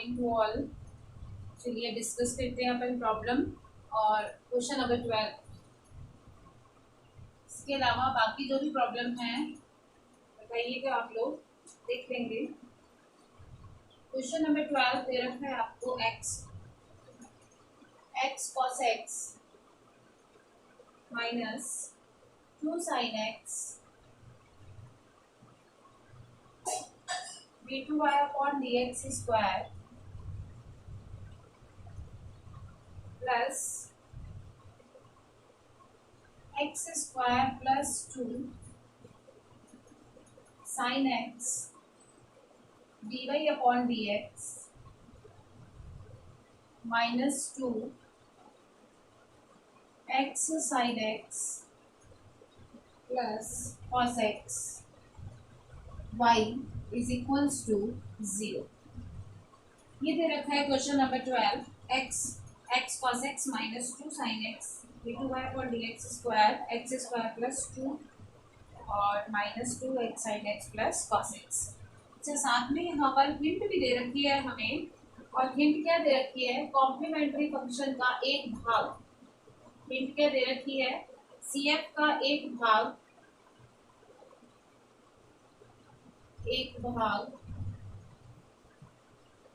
Morning to all. चलिए discuss करते हैं अपन प्रॉब्लम और क्वेश्चन नंबर 12। इसके अलावा बाकी जो भी प्रॉब्लम है बताइएगा, आप लोग देख लेंगे। क्वेश्चन नंबर 12 दे रखा है आपको x cos x minus 2 sine x d2y upon dx square plus x square plus 2 sine x dy upon dx minus 2 x sine x plus cos x y is equals to 0। ये दे रखा है question number 12। X cos x minus 2 sine x d2y upon dx square x square plus 2 और minus 2 x sine x plus cos x. अच्छा, साथ में यहाँ पर हिंट भी दे रखी है हमें, और हिंट क्या दे रखी है? कॉम्प्लीमेंट्री फंक्शन का एक भाग। हिंट क्या दे रखी है? CF का एक भाग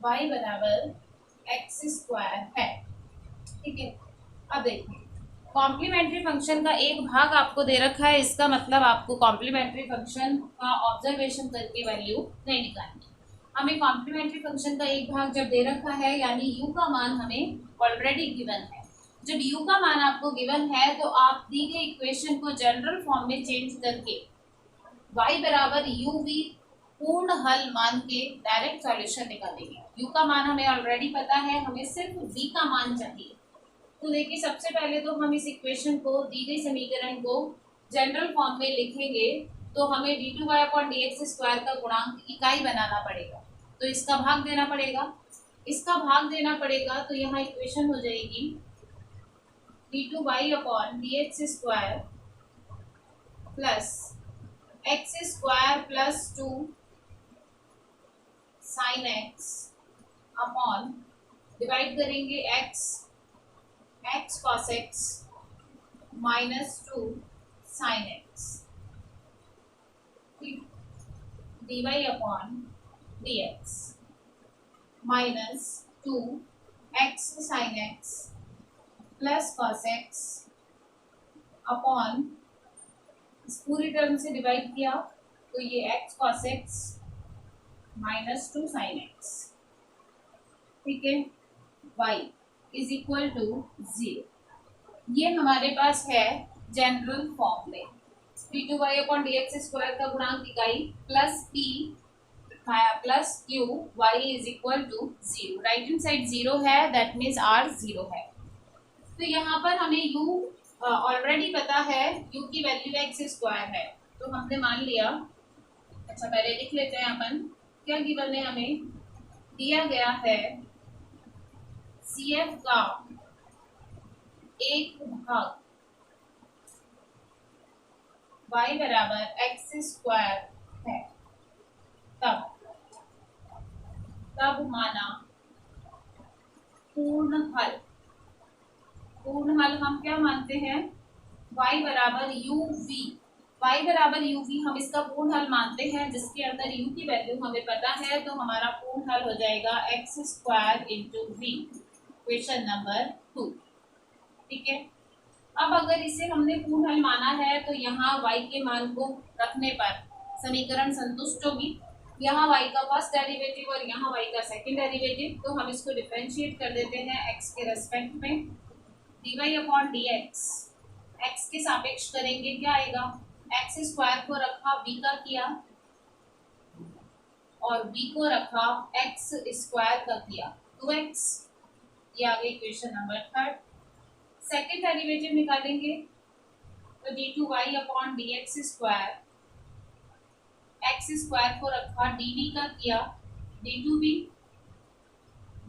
y बराबर एक्स स्क्वायर है। ठीक है, अब देखिए कॉम्प्लीमेंट्री फंक्शन का एक भाग आपको दे रखा है, इसका मतलब आपको कॉम्प्लीमेंट्री फंक्शन का ऑब्जर्वेशन करके वैल्यू नहीं निकालनी। हमें कॉम्प्लीमेंट्री फंक्शन का एक भाग जब दे रखा है यानी u का मान हमें ऑलरेडी गिवन है। जब u का मान आपको गिवन है तो आप दी गई इक्वेशन को जनरल फॉर्म में चेंज करके y बराबर uv पूर्ण हल मान के डायरेक्ट सॉल्यूशन निकालेंगे। u का मान हमें ऑलरेडी पता है, हमें सिर्फ v का मान चाहिए। तो देखिए सबसे पहले तो हम इस इक्वेशन को, दी गई समीकरण को जनरल फॉर्म में लिखेंगे तो हमें d2y अपॉन dx स्क्वायर का गुणांक इकाई बनाना पड़ेगा, तो इसका भाग देना पड़ेगा। इसका भाग देना पड़ेगा तो यहाँ इक्वेशन हो जाएगी d2y upon dx square plus x square plus 2 sine x upon divide करेंगे x cos x minus 2 sine x dy upon dx minus 2 x sine x plus cos x upon इस पूरी टर्म से divide किया तो ये x cos x minus 2 sine x. ठीक है, y is equal to 0। ये हमारे पास है जनरल फॉर्म में d2y अपॉन dx स्क्वायर का गुणांक इकाई प्लस p प्लस q y is equal to 0। Right hand side 0 है, दैट मीन्स r 0 है। तो यहाँ पर हमें u ऑलरेडी पता है, u की वैल्यू एक्स स्क्वायर है तो हमने मान लिया। अच्छा, पहले लिख लेते हैं अपन क्या गिवन है। हमें दिया गया है CF का एक भाग y बराबर एक्स स्क्वायर है, तब माना पूर्ण हल। पूर्ण हल हम क्या मानते हैं? y बराबर uv। y बराबर uv हम इसका पूर्ण हल मानते हैं, जिसके अंदर u की वैल्यू हमें पता है, तो हमारा पूर्ण हल हो जाएगा x square into v. Question number 2। ठीक है, अब अगर इसे हमने पूर्ण हल माना है तो यहाँ y के मान को रखने पर समीकरण संतुष्ट होगी। यहाँ y का फर्स्ट डेरिवेटिव और यहाँ y का सेकंड डेरिवेटिव, तो हम इसको डिफरेंशिएट कर देते हैं x के रेस्पेक्ट में। dy अपॉन dx x के सापेक्ष करेंगे, क्या आएगा? एक्स स्क्वायर को रखा b का किया और b को रखा एक्स स्क्वायर का किया 2x। ये आ गई इक्वेशन नंबर 3। सेकेंड डेरिवेटिव निकालेंगे तो d2y upon dx square x square को रखा dv का किया d2b,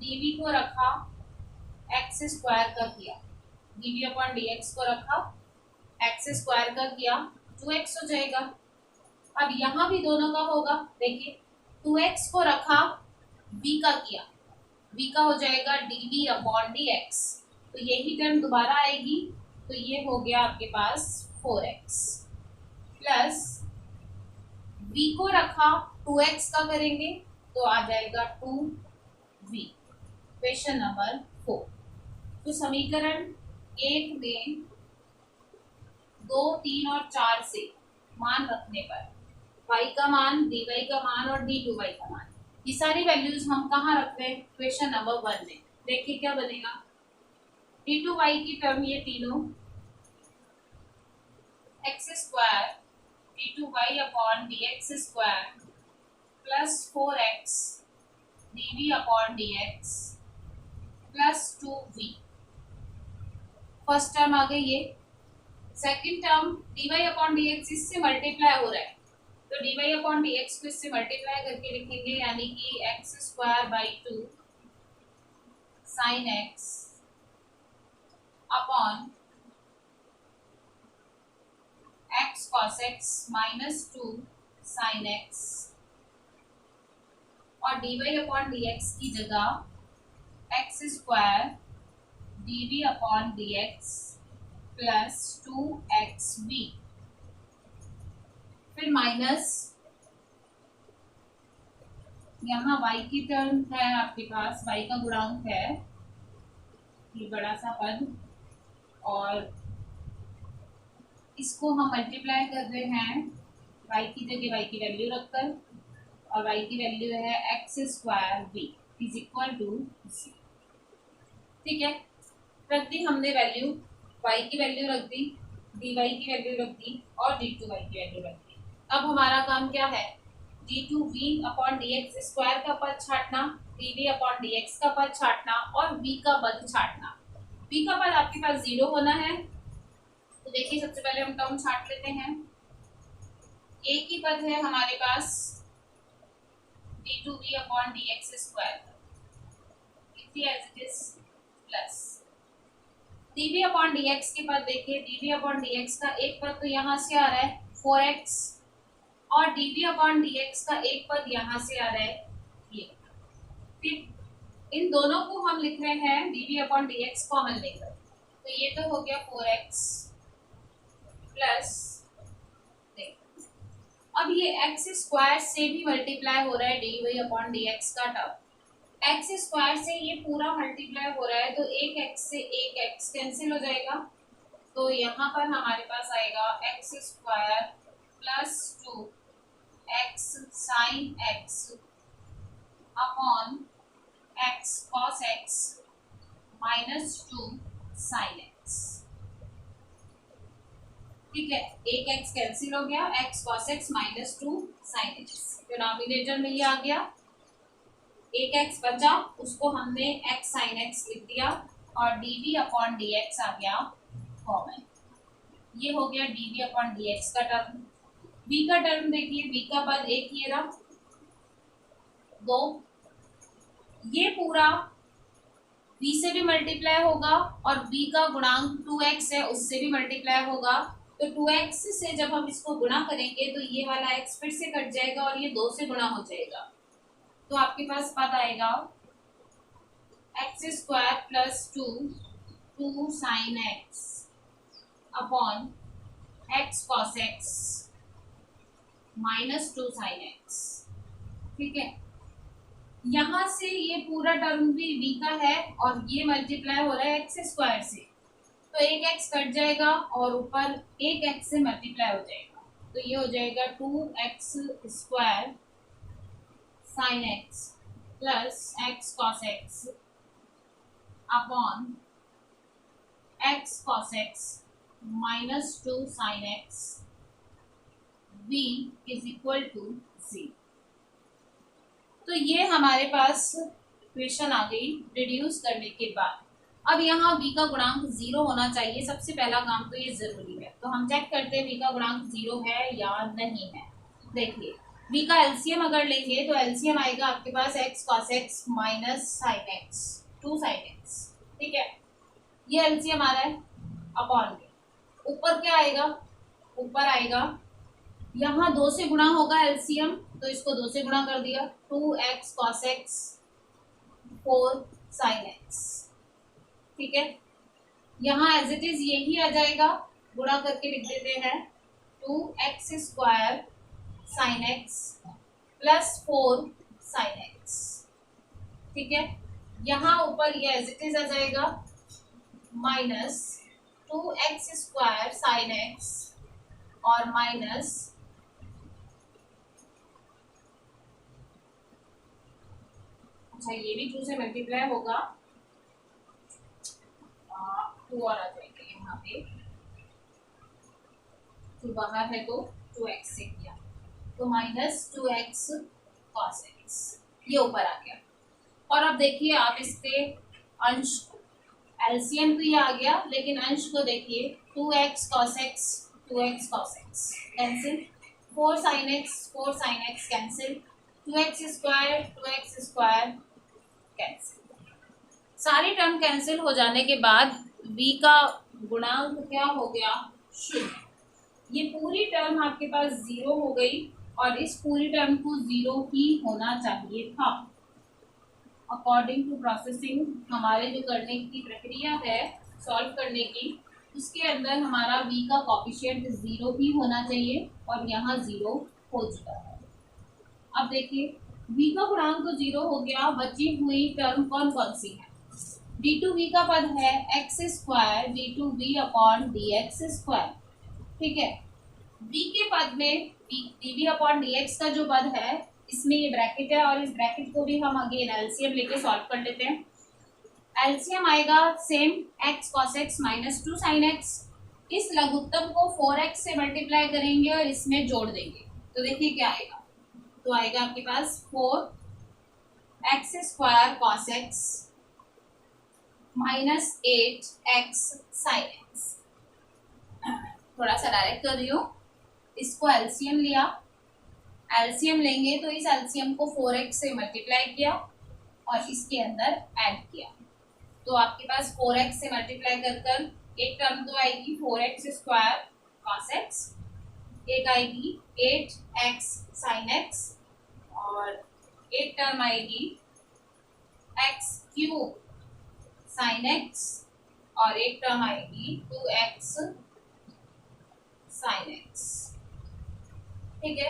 dv को रखा एक्स स्क्वायर का किया, dv अपॉन dx को रखा एक्स स्क्वायर का किया, 2x हो जाएगा। अब यहाँ भी दोनों का होगा। देखिए 2x को रखा b का किया v का हो जाएगा dv अपॉन dx, तो यही टर्म दोबारा आएगी, तो ये हो गया आपके पास 4x प्लस v को रखा 2x का करेंगे तो आ जाएगा 2v। Question number 4। तो समीकरण 1 में 2, 3 और 4 से मान रखने पर y का मान, dy का मान और d2y का मान, ये सारी वैल्यूज हम कहाँ रख रहे हैं? क्वेश्चन नंबर 1 में। देखिए क्या बनेगा। d2y की टर्म ये तीनों x square d2y upon dx square plus 4x dv upon dx plus 2v। First term आ गई ये। Second term dy upon dx इससे मल्टीप्लाई हो रहा है, तो dy अपॉन dx को इससे मल्टीप्लाई करके लिखेंगे, यानी कि x square by 2 sine x upon x cos x minus 2 sine x, और dy अपॉन dx की जगह x square dv upon dx plus 2xv, फिर माइनस यहाँ y की टर्म है आपके पास, y का गुणांक है ये बड़ा सा पद, और इसको हम मल्टीप्लाई कर रहे हैं y की जगह y की वैल्यू रखकर, और y की वैल्यू है x square v is equal to 0। ठीक है, रख दी हमने वैल्यू, y की वैल्यू रख दी, dy की वैल्यू रख दी और d2y की वैल्यू रख दी। अब हमारा काम क्या है? d2v अपॉन dx स्क्वायर का पद छाटना, dv अपॉन dx का पद छाटना और v का पद छाटना। v का पद आपके पास 0 होना है, तो देखिए सबसे पहले हम टर्म छाट लेते हैं। एक ही पद है हमारे पास d2v upon dx square, as it is plus dv upon dx के पद देखिए, dv अपॉन dx का एक पद तो यहाँ से आ रहा है 4x, और dv अपॉन dx का एक पद यहाँ से आ रहा है ये। फिर इन दोनों को हम लिख रहे हैं dv अपॉन dx कॉमन लेकर, तो ये तो हो गया 4x प्लस, अब ये x स्क्वायर से भी मल्टीप्लाई हो रहा है dy अपॉन dx का टर्म, x स्क्वायर से ये पूरा मल्टीप्लाई हो रहा है, तो एक x से एक x कैंसिल हो जाएगा, तो यहाँ पर हमारे पास आएगा x square plus 2x sine x upon x cos x minus 2 sine x। ठीक है, एक x कैंसिल हो गया, x cos x minus 2 sine x, denominator में ये आ गया, एक x बचा उसको हमने x sin x लिख दिया, और dv अपॉन dx आ गया कॉमन। ये हो गया dv अपॉन dx का टर्म। v का टर्म देखिए, v का पद एक ये रहा 2, ये पूरा v से भी मल्टीप्लाई होगा, और v का गुणांक 2x है उससे भी मल्टीप्लाई होगा, तो 2x से जब हम इसको गुणा करेंगे तो ये वाला x फिर से कट जाएगा और ये 2 से गुणा हो जाएगा, तो आपके पास पद आएगा x square plus 2 sine x upon x cos x minus 2 sine x. ठीक है, यहाँ से ये पूरा टर्म भी v का है और ये मल्टीप्लाई हो रहा है एक्स स्क्वायर से, तो एक x कट जाएगा और ऊपर एक x से मल्टीप्लाई हो जाएगा, तो ये हो जाएगा 2x square sine x plus x cos x upon x cos x minus 2 sine x v is equal to 0। तो ये हमारे पास इक्वेशन आ गई रिड्यूस करने के बाद। अब यहाँ v का गुणांक 0 होना चाहिए, सबसे पहला काम तो ये जरूरी है, तो हम चेक करते हैं v का गुणांक 0 है या नहीं है। देखिए v का एलसीएम अगर लेंगे तो एलसीएम आएगा आपके पास x cos x minus sine x 2 sine x। ठीक है, ये एलसीएम आ रहा है अपॉन में, ऊपर क्या आएगा, ऊपर आएगा यहाँ 2 से गुणा होगा एलसीएम, तो इसको 2 से गुणा कर दिया 2x cos x 4 sign x. ठीक है, यहाँ एज इट इज यही आ जाएगा, गुणा करके लिख देते हैं 2x square sine x plus 4 sign x. ठीक है, यहाँ ऊपर ये एज इट इज आ जाएगा minus 2x square sine x और माइनस अच्छा ये भी 2 से मल्टीप्लाई होगा, 2 और आ जाएंगे यहाँ पे, 2 बाहर है तो 2x से किया तो माइनस 2x cos x, ये ऊपर आ गया। और अब देखिए आप इसके अंश, एलसीएम तो ये आ गया, लेकिन अंश को देखिए 2x cos x 2x cos x cancel, 4 sin x cancel, 2x square cancel. सारी टर्म कैंसिल हो जाने के बाद v का गुणांक क्या हो गया, शून्य। ये पूरी टर्म आपके पास 0 हो गई और इस पूरी टर्म को 0 ही होना चाहिए था। अकॉर्डिंग टू प्रोसेसिंग, हमारे जो करने की प्रक्रिया है सॉल्व करने की, उसके अंदर हमारा v का कॉफिशिएंट 0 ही होना चाहिए और यहाँ 0 हो चुका है। अब देखिए v का गुणांक तो 0 हो गया, बची हुई टर्म कौन कौन सी है, d2v का पद है x square d2v upon dx square. ठीक है, v के पद में dv अपॉन dx का जो पद है इसमें ये ब्रैकेट है और इस ब्रैकेट को भी हम अगेन एलसीएम लेके सॉल्व कर लेते हैं। एलसीएम आएगा same x cos x minus 2 sin x, इस लघुत्तम को 4x से मल्टीप्लाई करेंगे और इसमें जोड़ देंगे तो देखिए क्या आएगा, तो आएगा आपके पास 4x square cos x minus 8x sin x। थोड़ा सा डायरेक्ट कर रही हूँ, इसको एलसीएम लिया, एलसीएम लेंगे तो इस एलसीएम को 4x से मल्टीप्लाई किया और इसके अंदर ऐड किया तो आपके पास 4x से मल्टीप्लाई कर कर एक टर्म तो आएगी 4x स्क्वायर cos x, एक आएगी 8x sin x और एक टर्म आएगी x क्यूब sin x और एक टर्म आएगी 2x sin x। ठीक है,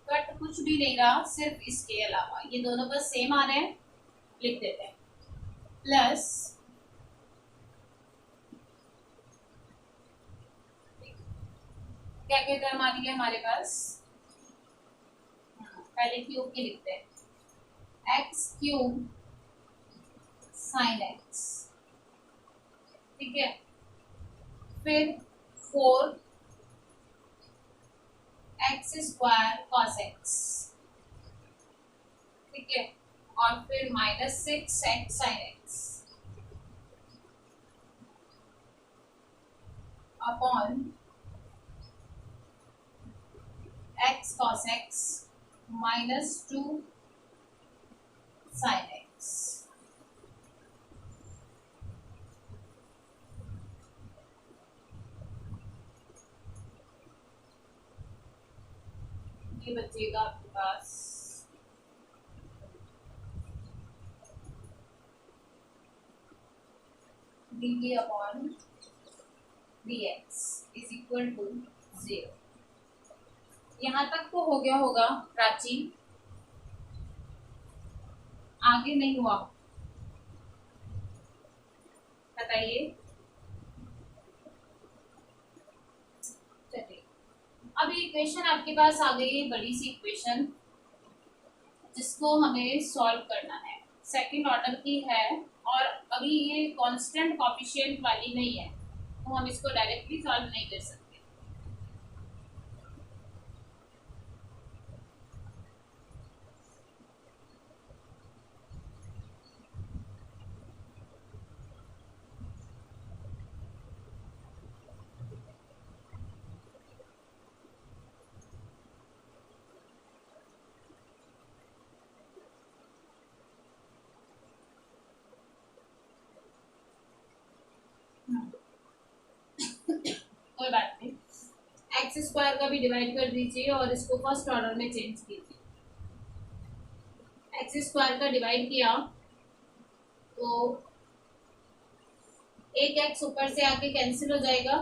कट कुछ भी नहीं रहा, सिर्फ इसके अलावा ये दोनों बस सेम आ रहे हैं, लिख देते हैं प्लस क्या क्या टर्म आ रही है हमारे पास, पहले क्यूब के लिखते हैं x क्यूब sin x। ठीक है, फिर 4 x स्क्वायर cos x। ठीक है, और फिर minus 6x sin x upon x cos x minus 2 sin x। ये बचेगा आपके पास dt upon dx is equal to 0। यहाँ तक तो हो गया होगा प्राचीन, आगे नहीं हुआ, बताइए। चलिए अब ये इक्वेशन आपके पास आ गई है, बड़ी सी इक्वेशन जिसको हमें सॉल्व करना है, सेकंड ऑर्डर की है और अभी ये कांस्टेंट कोफिशिएंट वाली नहीं है तो हम इसको डायरेक्टली सॉल्व नहीं कर सकते। कोई बात नहीं, एक्स स्क्वायर का भी डिवाइड कर दीजिए और इसको फर्स्ट ऑर्डर में चेंज कीजिए। एक्स स्क्वायर का डिवाइड किया तो एक एक्स ऊपर से आके कैंसिल हो जाएगा,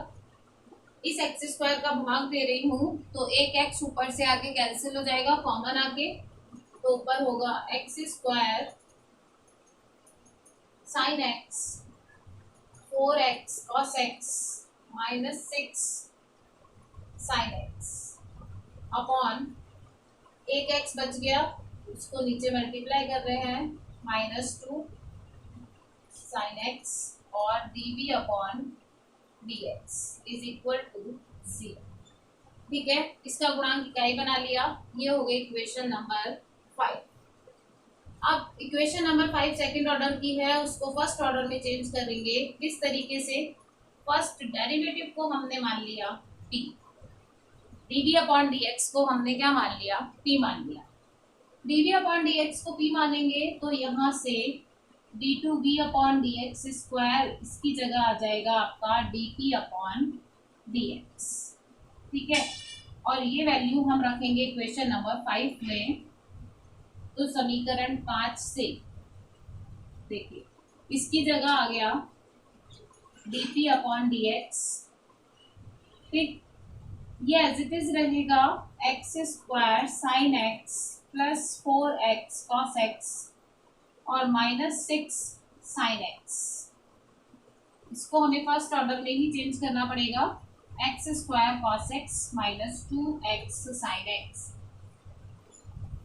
इस एक्स स्क्वायर का भाग दे रही हूँ तो एक एक्स ऊपर से आके कैंसिल हो जाएगा, कॉमन आके, तो ऊपर होगा x square sine x 4x cos x minus 6 sine x upon एक एक्स बच गया, उसको नीचे मल्टीप्लाई कर रहे हैं, -2 साइन एक्स और dv upon dx is equal to 0। ठीक है, इसका गुणांक इकाई बना लिया। ये हो गई इक्वेशन नंबर 5। अब इक्वेशन नंबर 5 सेकंड ऑर्डर की है, उसको फर्स्ट ऑर्डर में चेंज करेंगे। किस तरीके से? फर्स्ट डेरिवेटिव को हमने मान लिया p, dv अपॉन dx को हमने क्या मान लिया? p मान लिया। dv अपॉन dx को p मानेंगे तो यहाँ से d2v अपॉन dx स्क्वायर, इसकी जगह आ जाएगा आपका dp अपॉन dx। ठीक है, और ये वैल्यू हम रखेंगे इक्वेशन नंबर 5 में। तो समीकरण 5 से देखिए, इसकी जगह आ गया dp अपॉन dx। ठीक, ये एज इट इज रहेगा x square sine x plus 4x cos x और -6 साइन एक्स। इसको हमें फर्स्ट ऑर्डर में ही चेंज करना पड़ेगा, x square cos x -2x sign x,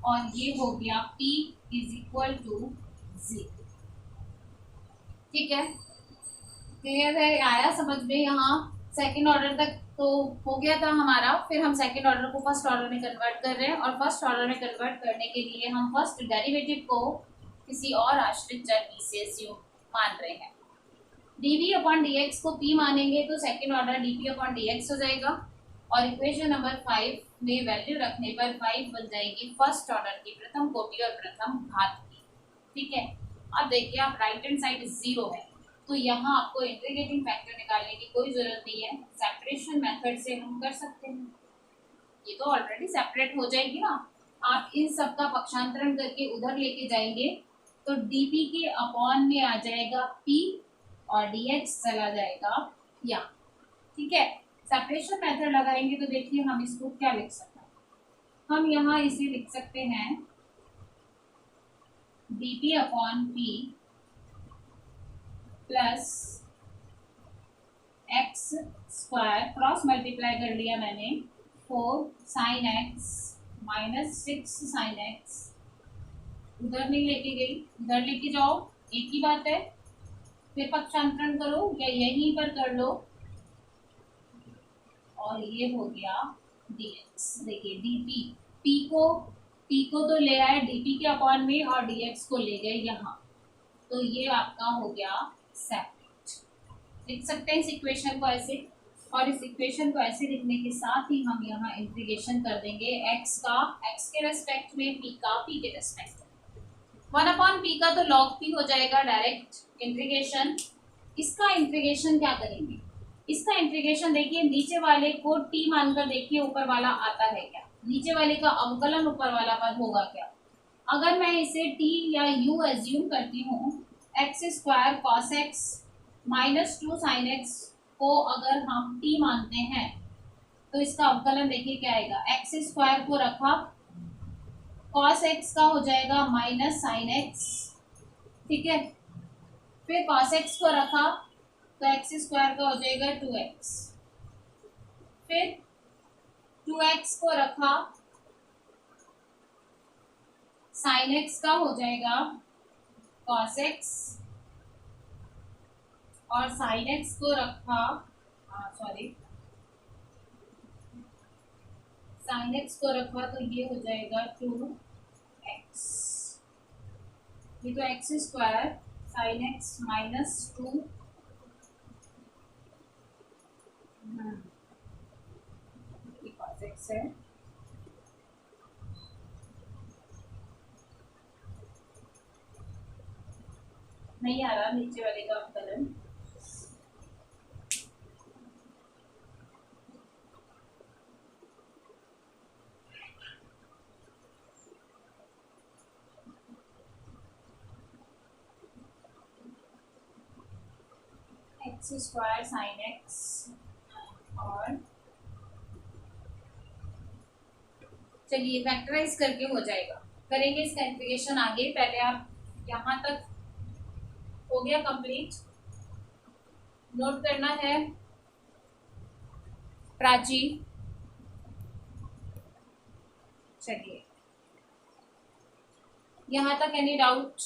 और ये हो गया p इज इक्वल टू 0। ठीक है, क्लियर है? आया समझ में? यहाँ सेकेंड ऑर्डर तक तो हो गया था हमारा, फिर हम सेकेंड ऑर्डर को फर्स्ट ऑर्डर में कन्वर्ट कर रहे हैं, और फर्स्ट ऑर्डर में कन्वर्ट करने के लिए हम फर्स्ट डेरिवेटिव को किसी और आश्रित चर p से assume मान रहे हैं। dv अपॉन dx को p मानेंगे तो second order dp upon dx हो जाएगा, और इक्वेशन नंबर 5 में वैल्यू रखने पर 5 बन जाएगी फर्स्ट ऑर्डर की प्रथम कोटि और प्रथम घात की। ठीक है, अब देखिए आप राइट हैंड साइड 0 है, तो यहाँ आपको इंटीग्रेटिंग फैक्टर निकालने की कोई जरूरत नहीं है, सेपरेशन मेथड से हम कर सकते हैं। ये तो ऑलरेडी सेपरेट हो जाएगी ना, आप इन सब का पक्षांतरण करके उधर लेके जाएंगे तो dp के अपॉन में आ जाएगा p और dx चला जाएगा यहाँ। ठीक है, सेपरेशन मेथड लगाएंगे तो देखिए हम इसको क्या लिख सकते हैं। हम यहाँ इसे लिख सकते हैं dp upon p plus x square, cross multiply कर लिया मैंने, 4 साइन एक्स -6 साइन एक्स, उधर नहीं लेके गई, उधर लेके जाओ, एक ही बात है, फिर पक्षांतरण करो या यहीं पर कर लो, और ये हो गया dx। देखिए dp, p को तो ले आए dp के अपॉन में और dx को ले गए यहाँ, तो ये आपका हो गया सेपरेट। लिख सकते हैं इस इक्वेशन को ऐसे, और इस इक्वेशन को ऐसे लिखने के साथ ही हम यहाँ इंटीग्रेशन कर देंगे x का x के रेस्पेक्ट में, p का p के रेस्पेक्ट में। 1 अपॉन p का तो log p हो जाएगा डायरेक्ट इंटीग्रेशन। इसका इंटीग्रेशन क्या करेंगे? इसका इंटीग्रेशन देखिए, नीचे वाले को t मानकर देखिए ऊपर वाला आता है क्या, नीचे वाले का अवकलन ऊपर वाला पद होगा क्या। अगर मैं इसे t या u एज्यूम करती हूँ, x square cos x -2 sine x को अगर हम t मानते हैं तो इसका अवकलन देखिए क्या आएगा, एक्स स्क्वायर को रखा, कॉस एक्स का हो जाएगा माइनस साइन एक्स। ठीक है, फिर कॉस एक्स को रखा तो एक्स स्क्वायर का हो जाएगा 2x, फिर 2x को रखा, साइन एक्स का हो जाएगा कॉस एक्स, और साइन एक्स को रखा, सॉरी, साइन एक्स को रखा तो ये हो जाएगा 2x, ये तो x square sine x -2, cos x है, नहीं आ रहा नीचे वाले का अवकलन, एक्स स्क्वायर साइन एक्स और चलिए फैक्टराइज करके हो जाएगा, करेंगे इसका इंटीग्रेशन आगे। पहले आप यहाँ तक हो गया कंप्लीट, नोट करना है प्राची। चलिए यहाँ तक एनी डाउट?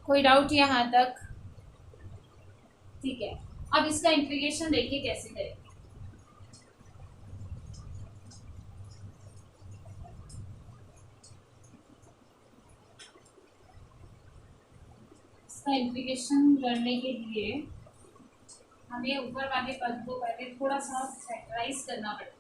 कोई डाउट यहाँ तक? ठीक है, अब इसका इंटीग्रेशन देखिए कैसे करेंगे। इसका इंटीग्रेशन करने के लिए हमें ऊपर वाले पद को पहले थोड़ा सा फैक्टराइज करना पड़ेगा।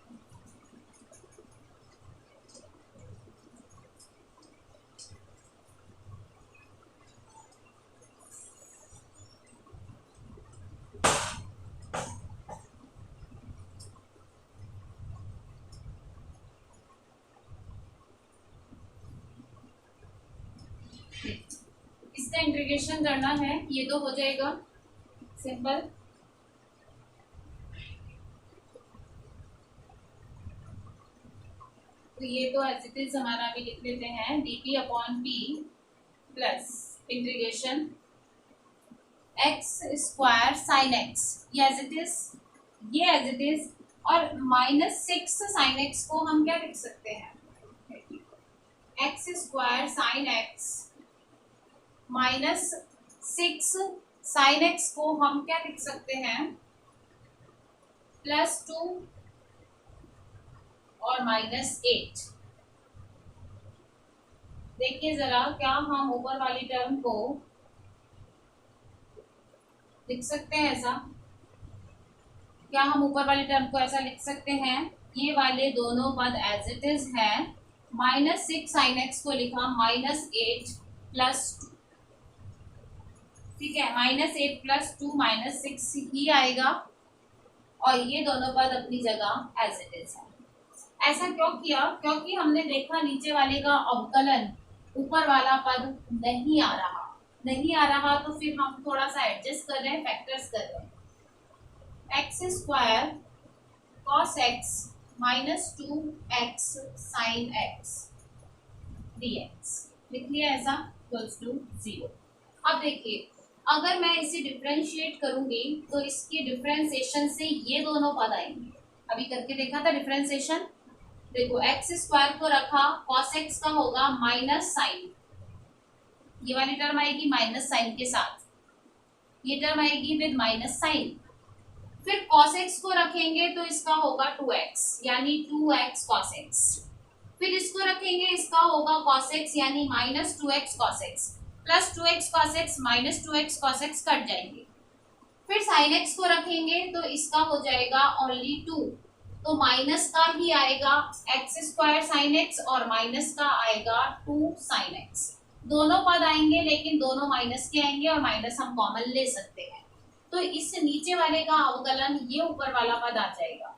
इसका इंटीग्रेशन करना है, ये तो हो जाएगा सिंपल। तो ये तो एज इट इज हमारा भी लिख लेते हैं, dt upon P plus integration x square sine x, ये एज इट इज, ये एज इट इज, और -6 साइन एक्स को हम क्या लिख सकते हैं, x square sine x -6 sine x को हम क्या लिख सकते हैं, +2 और -8। देखिए जरा, क्या हम ऊपर वाली टर्म को लिख सकते हैं ऐसा? क्या हम ऊपर वाली टर्म को ऐसा लिख सकते हैं? ये वाले दोनों पद एज इट इज है, -6 साइन एक्स को लिखा -8 +2, ठीक है, -8 +2 -6 ही आएगा, और ये दोनों पद अपनी जगह एज इट इज है। ऐसा क्यों किया? क्योंकि हमने देखा नीचे वाले का अवकलन ऊपर वाला पद नहीं आ रहा, तो फिर हम थोड़ा सा एडजस्ट कर रहे हैं, फैक्टर्स कर रहे हैं। X square cos x -2x sine x dx लिख लिया ऐसा, इक्वल्स टू 0। अब देखिए, अगर मैं इसे डिफरेंशिएट करूंगी तो इसकी डिफरेंशिएशन से ये दोनों पद आएंगे। अभी करके देखा था डिफरेंशिएशन, देखो एक्स स्क्वायर को रखा, कॉस एक्स का होगा माइनस साइन, ये वाली टर्म आएगी माइनस साइन के साथ, ये टर्म आएगी विद माइनस साइन। फिर कॉस एक्स को रखेंगे तो इसका होगा 2x यानी 2x कॉस एक्स। फिर इसको रखेंगे, इसका होगा कॉस एक्स यानी -2x cos x, plus 2x cos x -2x cos x cut जाएंगे। फिर साइन एक्स को रखेंगे तो इसका हो जाएगा ओनली 2, तो माइनस का ही आएगा एक्स स्क्वायर साइन एक्स और माइनस का आएगा 2 साइन एक्स। दोनों पद आएंगे लेकिन दोनों माइनस के आएंगे और माइनस हम कॉमन ले सकते हैं, तो इस नीचे वाले का अवकलन ये ऊपर वाला पद आ जाएगा।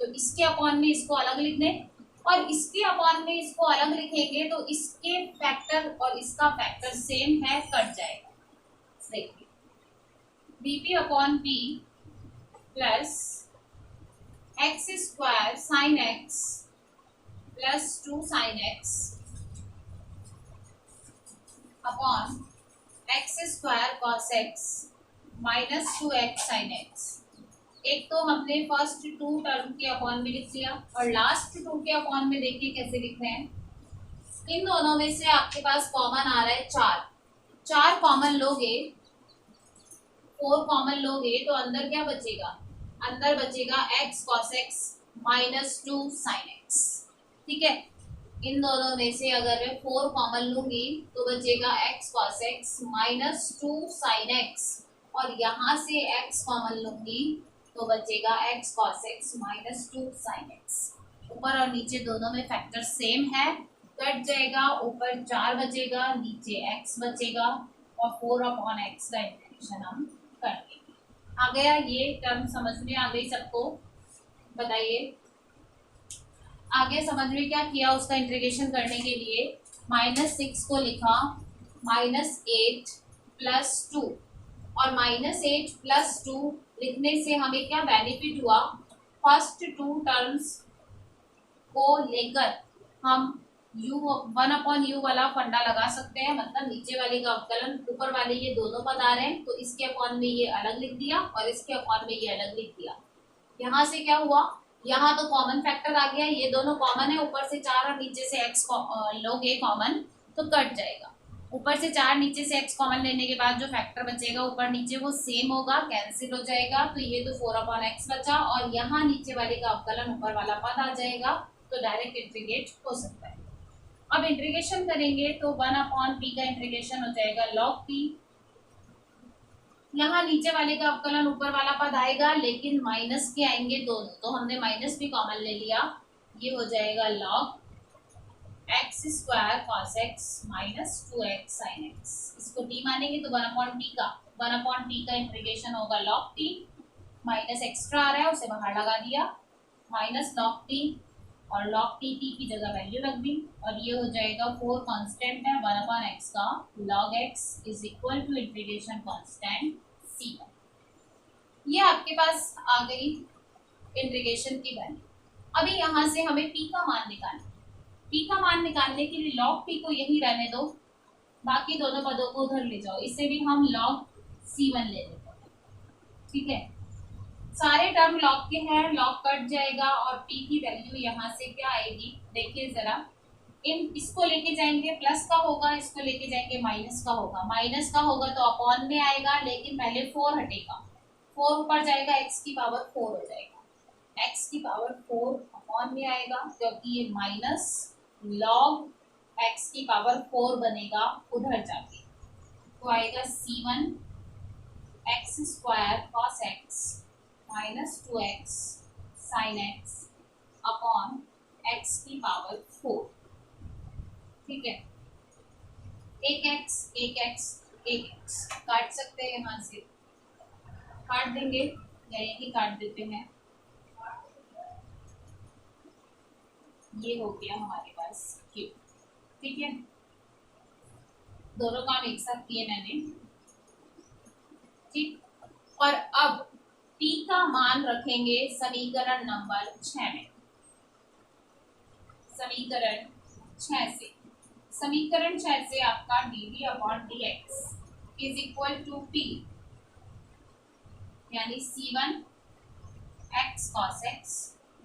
तो इसके अपॉन में इसको अलग लिख दें और इसके अपॉन में इसको अलग लिखेंगे तो इसके फैक्टर और इसका फैक्टर सेम है, कट जाएगा। देखिए dp upon p plus x square sine x plus 2 sine x upon x square cos x -2x sine x. एक तो हमने फर्स्ट 2 टर्म के अपॉन में लिख लिया और लास्ट 2 के अपॉन में देखिए कैसे लिख रहे हैं। इन दोनों में से आपके पास कॉमन आ रहा है 4 कॉमन लोगे, 4 कॉमन लोगे तो अंदर क्या बचेगा, अंदर बचेगा x cos x -2 sin x। ठीक है, इन दोनों में से अगर मैं 4 कॉमन लूंगी तो बचेगा x cos x -2 sin x और यहाँ से x कॉमन लूंगी तो बचेगा x cos x -2 sin x। ऊपर और नीचे दोनों में फैक्टर सेम है, कट जाएगा, ऊपर 4 बचेगा, नीचे x बचेगा और 4 अपॉन x का इंटीग्रेशन हम कर देंगे। आ गया, ये टर्म समझ में आ गई सबको? बताइए आगे समझ में क्या किया, उसका इंटीग्रेशन करने के लिए -6 को लिखा -8 + 2, और -8 + 2 लिखने से हमें क्या बेनिफिट हुआ, फर्स्ट टू टर्म्स को लेकर हम u1/u वाला फंडा लगा सकते हैं, मतलब नीचे वाले का अवकलन ऊपर वाले ये दोनों पद आ रहे हैं तो इसके अपॉन में ये अलग लिख दिया और इसके अपॉन में ये अलग लिख दिया। यहाँ से क्या हुआ, यहाँ तो कॉमन फैक्टर आ गया, ये दोनों कॉमन है, ऊपर से 4 और नीचे से x लोगे कॉमन तो कट जाएगा। ऊपर से 4 नीचे से x कॉमन लेने के बाद जो फैक्टर बचेगा ऊपर नीचे वो सेम होगा, कैंसिल हो जाएगा, तो ये तो 4/x बचा, और यहाँ नीचे वाले का अवकलन ऊपर वाला पद आ जाएगा, तो डायरेक्ट इंटीग्रेट हो सकता है। अब इंटीग्रेशन करेंगे तो 1/p का इंटीग्रेशन हो जाएगा log p। यहाँ नीचे वाले का अवकलन ऊपर वाला पद आएगा लेकिन माइनस के आएंगे दोनों, तो हमने माइनस भी कॉमन ले लिया, ये हो जाएगा log x² cos x - 2x sin x। इसको t मानेंगे तो 1/p का इंटीग्रेशन होगा log t, माइनस एक्स्ट्रा आ रहा है उसे बाहर लगा दिया, माइनस log t, और log t की जगह वैल्यू रख दी, और ये हो जाएगा 4 कांस्टेंट है 1/x का log x is equal to integration constant c1। ये आपके पास आ गई इंटीग्रेशन की वैल्यू। अभी यहाँ से हमें p का मान निकालना, p का मान निकालने के लिए log p को यही रहने दो, बाकी दोनों पदों को उधर ले जाओ, इससे भी हम log c1 ले लेते हैं, ठीक है। सारे टर्म लॉग के हैं, लॉग कट जाएगा और p की वैल्यू यहाँ से क्या आएगी, देखिए जरा, इसको लेके जाएंगे प्लस का होगा, इसको लेके जाएंगे माइनस का होगा, माइनस का होगा तो अपॉन में आएगा, लेकिन पहले 4 हटेगा, 4 ऊपर जाएगा x की पावर 4 हो जाएगा, x की पावर 4 अपॉन में आएगा, क्योंकि ये माइनस log x की पावर 4 बनेगा उधर जाके, तो आएगा c1 x² cos x - 2x sin x upon x की पावर 4, ठीक है। एक x काट सकते हैं, यहाँ से काट देंगे या यही काट देते हैं, ये हो गया हमारे पास q, ठीक है। दोनों काम एक साथ किए मैंने, ठीक। और अब p का मान रखेंगे समीकरण नंबर 6 में, समीकरण 6 से आपका dv/dx is equal to p, यानी c1 x cos x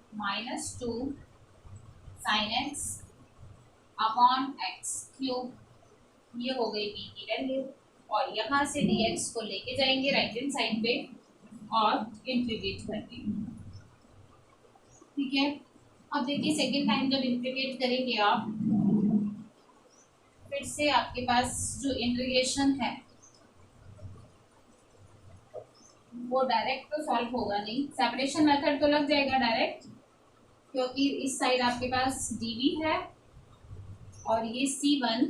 - 2 sin x upon x cube, ये हो गई p की वैल्यू, और यहाँ से dx को लेके जाएंगे राइट हैंड साइड पे और इंटीग्रेट करके, ठीक है। अब देखिए सेकेंड टाइम जब इंटीग्रेट करेंगे आप, फिर से आपके पास जो इंटीग्रेशन है वो डायरेक्ट तो सॉल्व होगा नहीं, सेपरेशन मेथड तो लग जाएगा डायरेक्ट, क्योंकि इस साइड आपके पास dv है और ये c1,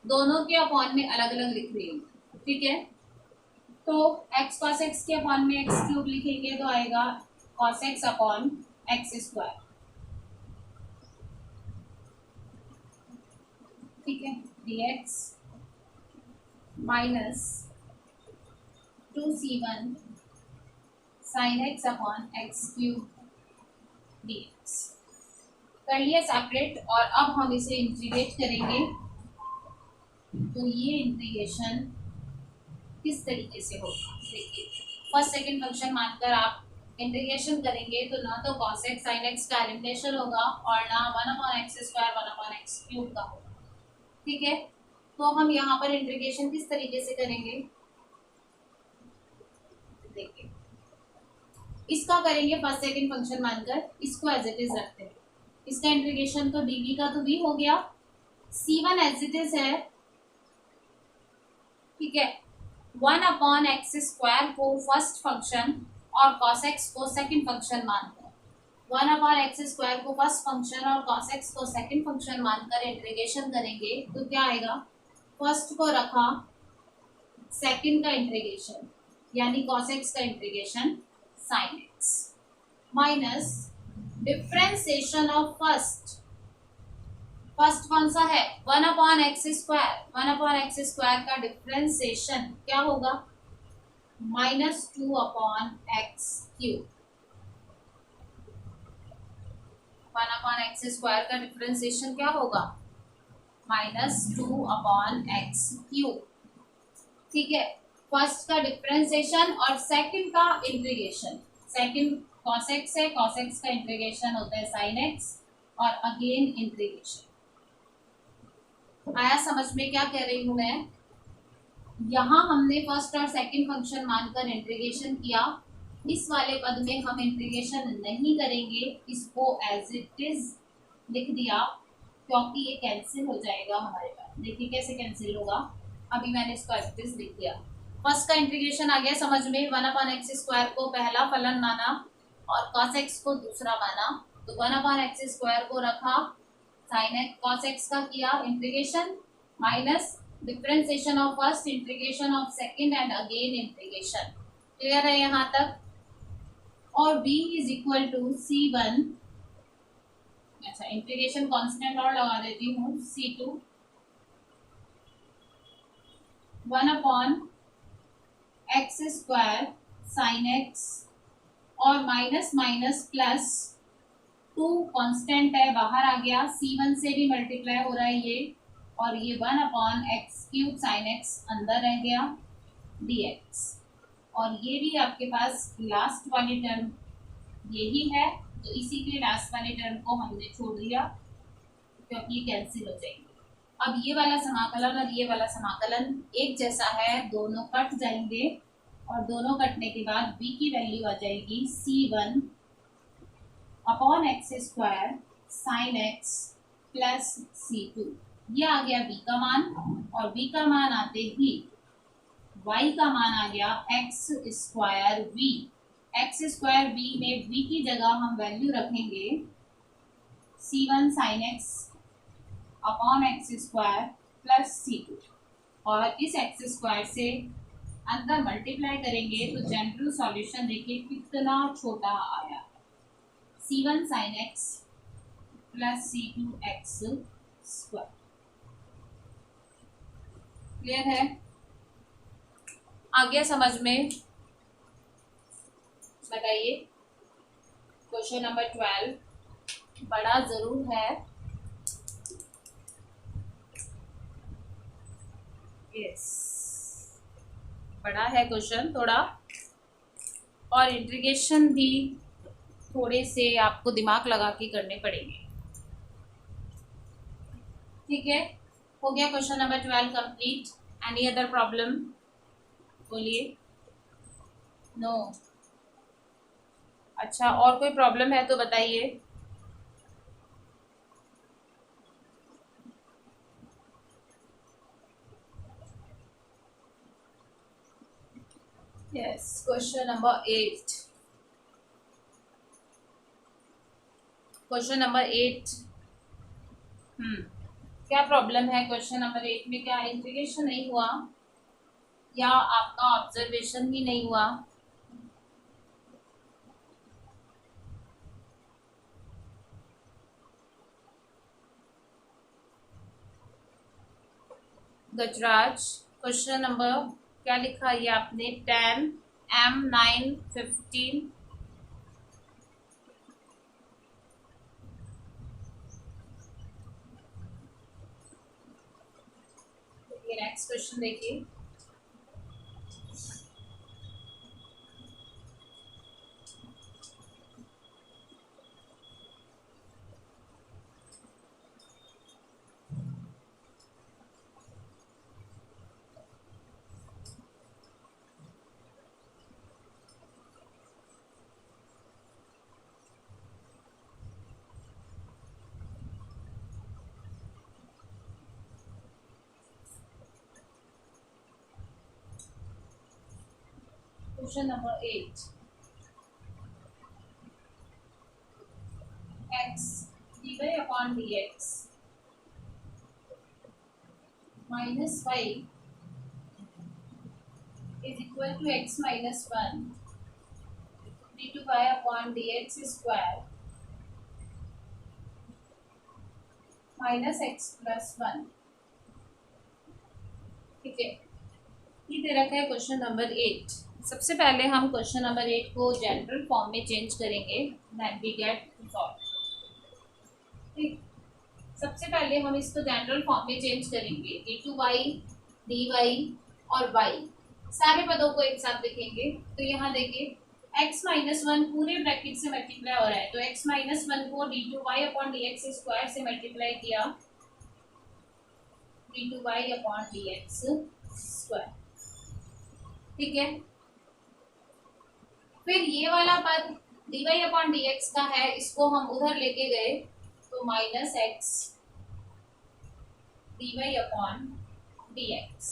दोनों के अपॉन में अलग अलग लिख रही हूँ, ठीक है। तो x cos x के अपॉन में x क्यूब लिखेंगे तो आएगा cos x अपॉन x², ठीक है, dx minus 2c1 sin x upon x³ dx कर लिया सेपरेट। और अब हम इसे इंटीग्रेट करेंगे, तो ये इंटीग्रेशन किस तरीके से होगा, देखिए फर्स्ट सेकंड फंक्शन मानकर आप इंटीग्रेशन करेंगे तो ना तो cos x sin x का एलिमिनेशन होगा और ना 1/x² 1/x³ का होगा, ठीक है। तो हम यहाँ पर इंटीग्रेशन किस तरीके से करेंगे, देखिए इसका करेंगे फर्स्ट सेकंड फंक्शन मानकर, इसको एज इट इज रखते हैं, इसका इंटीग्रेशन तो dv का तो v हो गया, c1 एज इट इज है, ठीक है, 1/x² को फर्स्ट फंक्शन और cos x को सेकंड फंक्शन मानकर, 1/x² को फर्स्ट फंक्शन और cos x को सेकंड फंक्शन मानकर इंटीग्रेशन करेंगे तो क्या आएगा, फर्स्ट को रखा सेकंड का इंटीग्रेशन यानी cos x का integration sin x minus differentiation of first कौन सा है, 1/x²। 1/x² का डिफरेंशिएशन क्या होगा, -2/x³। 1/x² का डिफरेंशिएशन क्या होगा, -2/x³। ठीक है, फर्स्ट का डिफरेंशिएशन और सेकंड का इंटीग्रेशन। सेकंड cos x है, cos x का इंटीग्रेशन होता है sin x और अगेन इंटीग्रेशन। आया समझ में क्या कह रही हूं मैं। यहाँ हमने फर्स्ट और सेकंड फंक्शन मानकर इंटीग्रेशन किया, इस वाले पद में हम इंटीग्रेशन नहीं करेंगे, इसको एज इट इज लिख दिया क्योंकि ये कैंसिल हो जाएगा हमारे पास। देखिए कैसे कैंसिल होगा, अभी मैंने इसको एज इट इज लिख दिया। फर्स्ट का इंटीग्रेशन आ गया समझ में, 1/x² को पहला फलन माना और cos x को दूसरा माना, तो 1/x² को रखा, sin x cos x का किया integration, minus differentiation of first, integration of second and again integration. Clear है यहाँ तक। और b is equal to c1, अच्छा इंटीग्रेशन कांस्टेंट और लगा देती हूँ, c2 1/x² sin x और माइनस माइनस प्लस 2 कांस्टेंट है बाहर आ गया, c1 से भी मल्टीप्लाई हो रहा है ये, और ये 1/x³ sin x अंदर रह गया dx। और ये भी आपके पास लास्ट वाली टर्म यही है, तो इसी के लास्ट वाले टर्म को हमने छोड़ दिया क्योंकि ये कैंसिल हो जाएंगे। अब ये वाला समाकलन और ये वाला समाकलन एक जैसा है, दोनों कट जाएंगे और दोनों कटने के बाद b की वैल्यू आ जाएगी c1/x² sin x plus c2। ये आ गया b का मान, और b का मान आते ही y का मान आ गया x²v। x²v में v की जगह हम वैल्यू रखेंगे c1 sin x/x² plus c2, और इस x² से अंदर मल्टीप्लाई करेंगे तो जनरल सॉल्यूशन देखिए कितना छोटा आया, c1 sin x plus c2 x²। Clear है, आ गया समझ में। बताइए क्वेश्चन नंबर 12 बड़ा जरूर है, यस बड़ा है क्वेश्चन थोड़ा, और इंटीग्रेशन भी थोड़े से आपको दिमाग लगा के करने पड़ेंगे। ठीक है, हो गया question number 12 complete. Any other problem बोलिए। नो अच्छा, और कोई प्रॉब्लम है तो बताइए। Yes question number 8, question number 8 क्या प्रॉब्लम है क्वेश्चन नंबर 8 में, क्या इंटीग्रेशन नहीं हुआ या आपका ऑब्जर्वेशन ही नहीं हुआ। गजराज क्वेश्चन नंबर क्या लिखा है आपने, 10 M9 15। नेक्स्ट क्वेश्चन देखिए, question number 8, x dy/dx minus y is equal to x minus 1 d2y/dx square minus x plus one. ठीक है, ये दे रखा है क्वेश्चन नंबर 8। सबसे पहले हम क्वेश्चन नंबर 8 को जनरल फॉर्म में चेंज करेंगे, देन वी गेट सॉल्व। ठीक, सबसे पहले हम इसको जनरल फॉर्म में चेंज करेंगे। d2y dy और y सारे पदों को एक साथ लिखेंगे। तो यहाँ देखिए x माइनस वन पूरे ब्रैकेट से मल्टीप्लाई हो रहा है, तो x माइनस वन को d2y अपॉन dx स्क्वायर से मल्टीप्लाई किया, d2y अपॉन dx स्क्वायर। ठीक है, फिर ये वाला पद dy अपॉन dx का है, इसको हम उधर लेके गए तो minus x dy upon dx।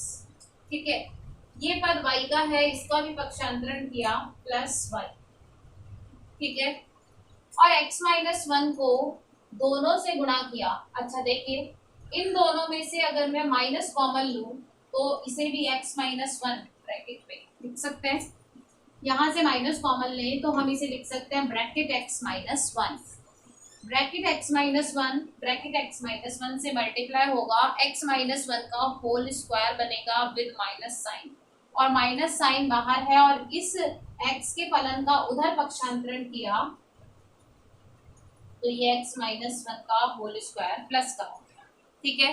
ठीक है, ये पद y का है, इसका भी पक्षांतरण किया प्लस y। ठीक है, और x माइनस वन को दोनों से गुणा किया। अच्छा देखिए, इन दोनों में से अगर मैं माइनस कॉमन लूं तो इसे भी x माइनस वन ब्रैकेट पे लिख सकते हैं। यहाँ से माइनस कॉमन लें तो हम इसे लिख सकते हैं bracket x minus one. Bracket x minus one, bracket x minus one से मल्टीप्लाई होगा x माइनस वन का होल स्क्वायर बनेगा विद माइनस साइन, और माइनस साइन बाहर है, और इस x के फलन का उधर पक्षांतरण किया तो ये x माइनस वन का होल स्क्वायर प्लस का हो गया। ठीक है,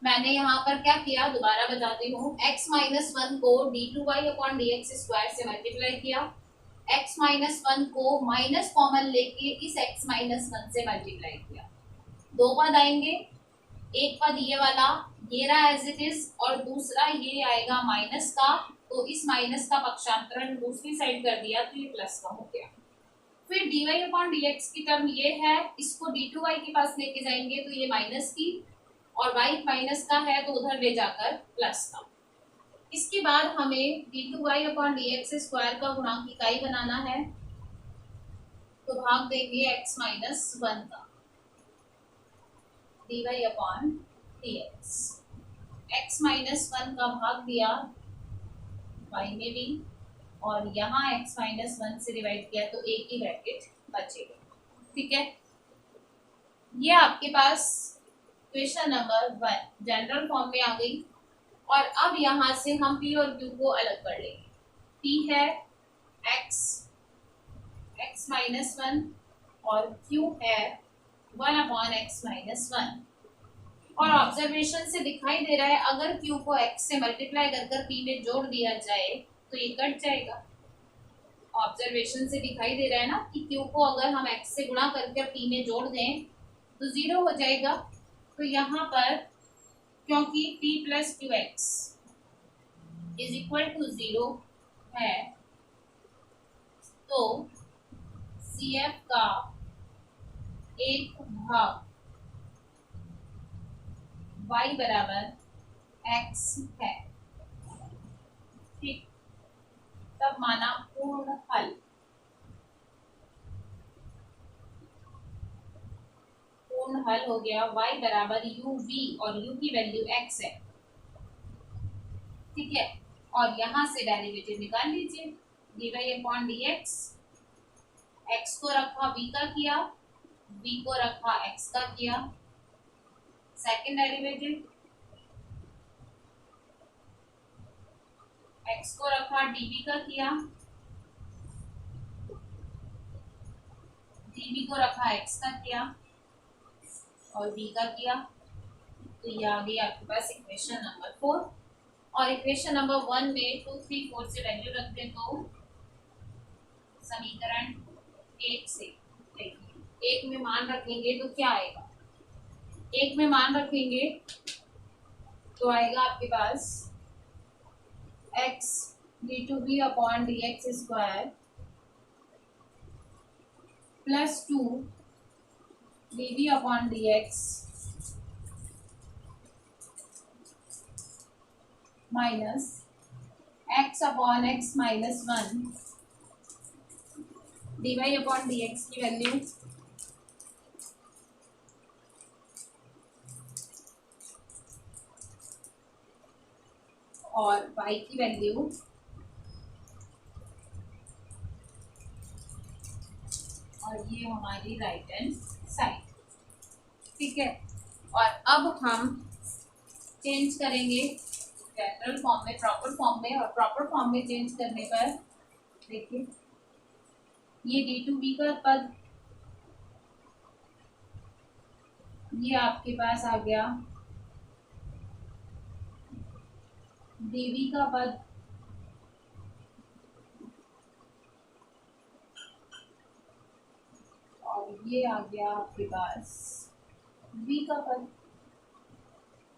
मैंने यहाँ पर क्या किया दोबारा बताती हूँ, x माइनस वन को d2y अपॉन dx स्क्वायर से मल्टीप्लाई किया, x माइनस वन को माइनस कॉमन लेके इस x माइनस वन से मल्टीप्लाई किया। दो पद आएंगे, एक पद ये वाला ये रहा एज इट इज, और दूसरा ये आएगा माइनस का, तो इस माइनस का पक्षांतरण दूसरी साइड कर दिया तो ये प्लस का हो गया। फिर dy अपॉन dx की टर्म ये है, इसको d2y के पास लेके जाएंगे तो ये माइनस की, और y माइनस का है तो उधर ले जाकर प्लस का। इसके बाद हमें d2y अपॉन dx स्क्वायर का गुणांक इकाई बनाना है, तो भाग देंगे x माइनस वन का dy upon dx। x minus one का भाग दिया y में भी, और यहाँ x माइनस वन से डिवाइड किया तो एक ही ब्रैकेट बचेगा। ठीक है, ये आपके पास क्वेश्चन नंबर 1 जनरल फॉर्म में आ गई। और अब यहाँ से हम p और q को अलग कर लेंगे। p है x माइनस वन, और q है 1 अपॉन x माइनस वन। और ऑब्जर्वेशन से दिखाई दे रहा है अगर q को x से मल्टीप्लाई कर p में जोड़ दिया जाए तो ये कट जाएगा। ऑब्जर्वेशन से दिखाई दे रहा है ना कि q को अगर हम x से गुणा करके p में जोड़ दें तो 0 हो जाएगा। तो यहाँ पर क्योंकि p plus q x is equal to 0 है, तो CF का एक भाग y बराबर x है। ठीक, तब माना पूर्ण हल। पूर्ण हल हो गया y बराबर uv, और u की वैल्यू x है। ठीक है, और यहाँ से डेरिवेटिव निकाल लीजिए, dy अपॉन dx। x को रखा v का किया, v को रखा x का किया। सेकेंड डेरिवेटिव x को रखा dv का किया, dv को रखा x का किया, और v का किया। तो ये आ गई आपके पास इक्वेशन नंबर 4। और इक्वेशन नंबर 1 में 2, 3, 4 से वैल्यू रख दें तो समीकरण 1 से देखिए, 1 में मान रखेंगे तो क्या आएगा, 1 में मान रखेंगे तो आएगा आपके पास x d2b upon dx square plus 2 dv upon dx minus x upon x minus one dy upon dx की वैल्यू और y की वैल्यू और ये हमारी राइट हैंड साइड। ठीक है, और अब हम चेंज करेंगे जनरल फॉर्म में प्रॉपर फॉर्म में, और प्रॉपर फॉर्म में चेंज करने पर देखिए ये d2b का पद ये आपके पास आ गया, dv का पद और ये आ गया आपके पास v का पद।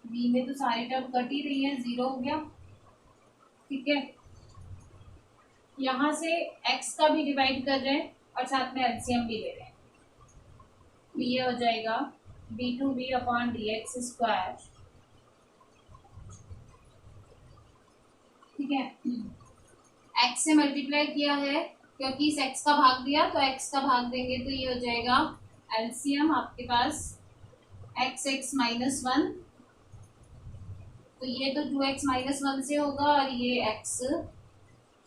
v में तो सारी टर्म कट ही रही है, 0 हो गया। ठीक है, यहाँ से x का भी डिवाइड कर रहे हैं और साथ में एलसीएम भी ले रहे हैं, तो ये हो जाएगा d2b अपॉन dx स्क्वायर। ठीक है, x से मल्टीप्लाई किया है क्योंकि इस x का भाग दिया तो x का भाग देंगे, तो ये हो जाएगा एलसीएम आपके पास x माइनस 1, तो ये तो 2x माइनस 1 से होगा और ये x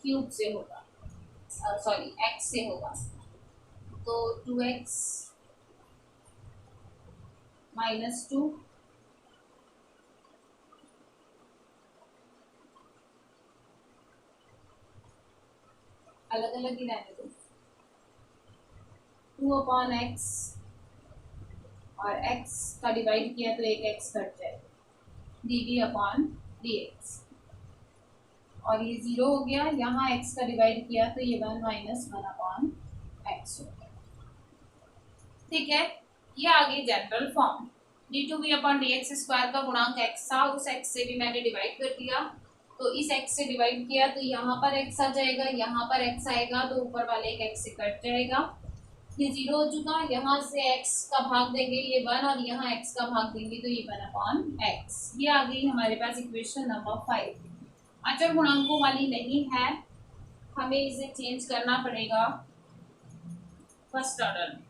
क्यूब से होगा, सॉरी x से होगा, तो 2x माइनस 2 अलग अलग ही रहने दो, 2 अपॉन एक्स और x का डिवाइड किया तो एक x कट जाएगा, dv अपॉन dx, और ये 0 हो गया। यहाँ x का डिवाइड किया तो ये 1 माइनस 1 अपॉन एक्स हो गया। ठीक है, ये आ गई general form. d2b upon dx square का गुणांक x था, उस x से भी मैंने डिवाइड कर दिया, तो इस x से डिवाइड किया तो यहाँ पर x आ जाएगा, यहाँ पर x आएगा तो ऊपर वाले एक x से कट जाएगा, ये 0 हो चुका। यहाँ से x का भाग देंगे ये 1 और यहाँ x का भाग देंगे तो ये 1 अपॉन x। ये आ गई हमारे पास इक्वेशन नंबर 5। अचर गुणांकों वाली नहीं है, हमें इसे चेंज करना पड़ेगा फर्स्ट ऑर्डर में।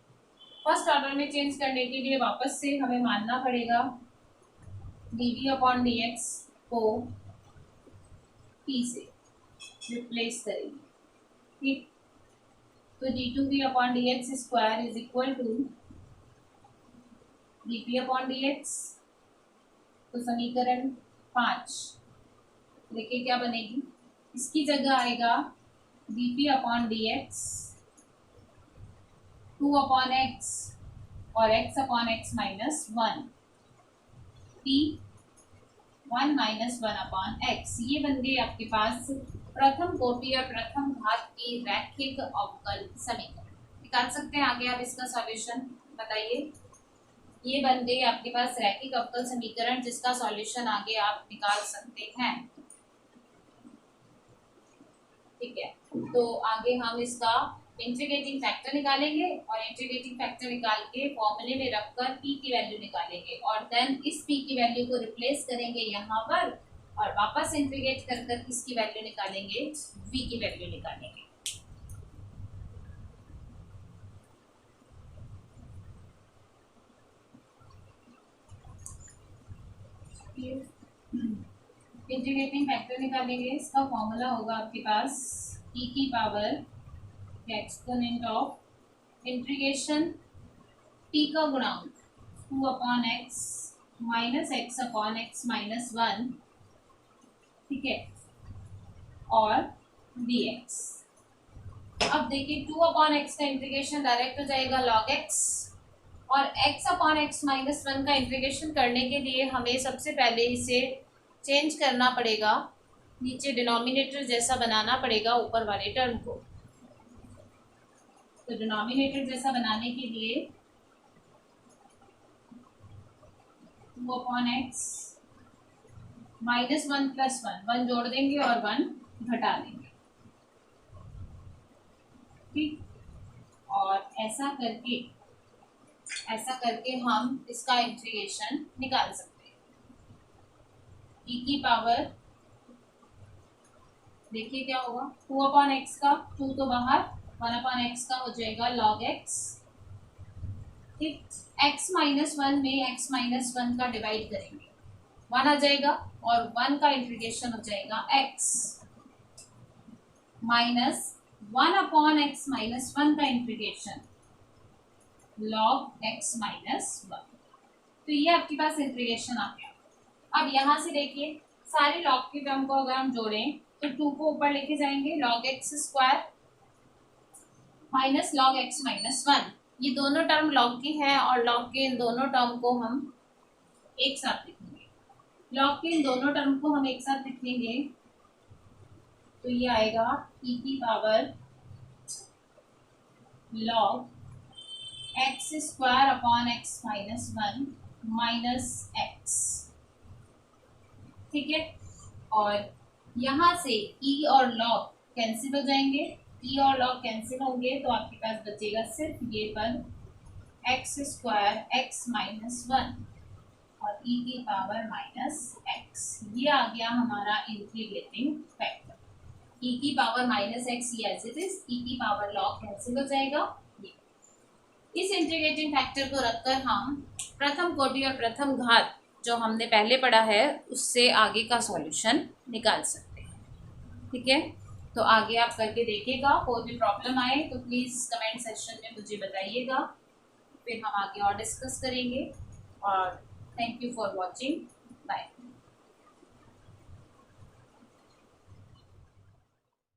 फर्स्ट ऑर्डर में चेंज करने के लिए वापस से हमें मानना पड़ेगा dv अपॉन dx को t से रिप्लेस करेंगे। ठीक, तो d2b upon dx square is equal to dp upon dx, तो समीकरण 5 देखिए क्या बनेगी, इसकी जगह आएगा dp upon dx 2 upon x और x upon x minus 1, t 1 minus 1 upon x. ये बन गए आपके पास प्रथम कोटि और प्रथम घात की रैखिक अवकल समीकरण। निकाल सकते हैं आगे आप इसका सॉल्यूशन, बताइए। ये बन गई आपके पास रैखिक अवकल समीकरण जिसका सॉल्यूशन आगे आप निकाल सकते हैं। ठीक है, तो आगे हम इसका इंटीग्रेटिंग फैक्टर निकालेंगे और इंटीग्रेटिंग फैक्टर निकाल के फॉर्मूले में रखकर p की वैल्यू निकालेंगे और देन इस p की वैल्यू को रिप्लेस करेंगे यहाँ पर और वापस इंटीग्रेट कर कर किसकी वैल्यू निकालेंगे, v की वैल्यू निकालेंगे। इंटीग्रेटिंग फैक्टर निकालेंगे, इसका फॉर्मूला होगा आपके पास e की power exponent of integration t का गुणांक 2 upon x minus x upon x minus 1, ठीक है, और dx। अब देखिए 2 अपॉन एक्स का इंटीग्रेशन डायरेक्ट हो जाएगा log x और x अपॉन एक्स माइनस 1 का इंटीग्रेशन करने के लिए हमें सबसे पहले इसे चेंज करना पड़ेगा, नीचे डिनोमिनेटर जैसा बनाना पड़ेगा ऊपर वाले टर्म को। तो डिनोमिनेटर जैसा बनाने के लिए 2 अपॉन एक्स माइनस 1 प्लस 1 जोड़ देंगे और 1 घटा देंगे। ठीक, और ऐसा करके हम इसका इंटीग्रेशन निकाल सकते हैं। e की पावर देखिए क्या होगा, 2 अपॉन एक्स का 2 तो बाहर, 1 अपॉन एक्स का हो जाएगा log x। ठीक, x माइनस 1 में x माइनस 1 का डिवाइड करेंगे 1 आ जाएगा और 1 का इंटीग्रेशन हो जाएगा x minus 1 upon x minus 1 का इंटीग्रेशन log x माइनस 1। तो ये आपके पास इंटीग्रेशन आ गया। अब यहाँ से देखिए सारे लॉग के टर्म को अगर हम जोड़ें तो 2 को ऊपर लेके जाएंगे, log x square minus log x minus 1, ये दोनों टर्म लॉग के हैं और लॉग के इन दोनों टर्म को हम एक साथ लिखेंगे। लॉग के इन दोनों टर्म को हम एक साथ लिखेंगे तो ये आएगा e की power log x square upon x minus 1 minus x, ठीक है। और यहाँ से e और log कैंसिल हो जाएंगे, e और log कैंसिल होंगे तो आपके पास बचेगा सिर्फ ये पद x स्क्वायर x माइनस 1 और e की पावर माइनस x, ये आ गया हमारा इंटीग्रेटिंग फैक्टर। e की पावर माइनस x ये एज इट इज, e की पावर log कैंसिल हो जाएगा। इस इंटीग्रेटिंग फैक्टर को रखकर हम प्रथम कोटि और प्रथम घात जो हमने पहले पढ़ा है उससे आगे का सॉल्यूशन निकाल सकते हैं, ठीक है। तो आगे आप करके देखिएगा, कोई भी प्रॉब्लम आए तो प्लीज़ कमेंट सेक्शन में मुझे बताइएगा, फिर हम आगे और डिस्कस करेंगे। और thank you for watching, bye.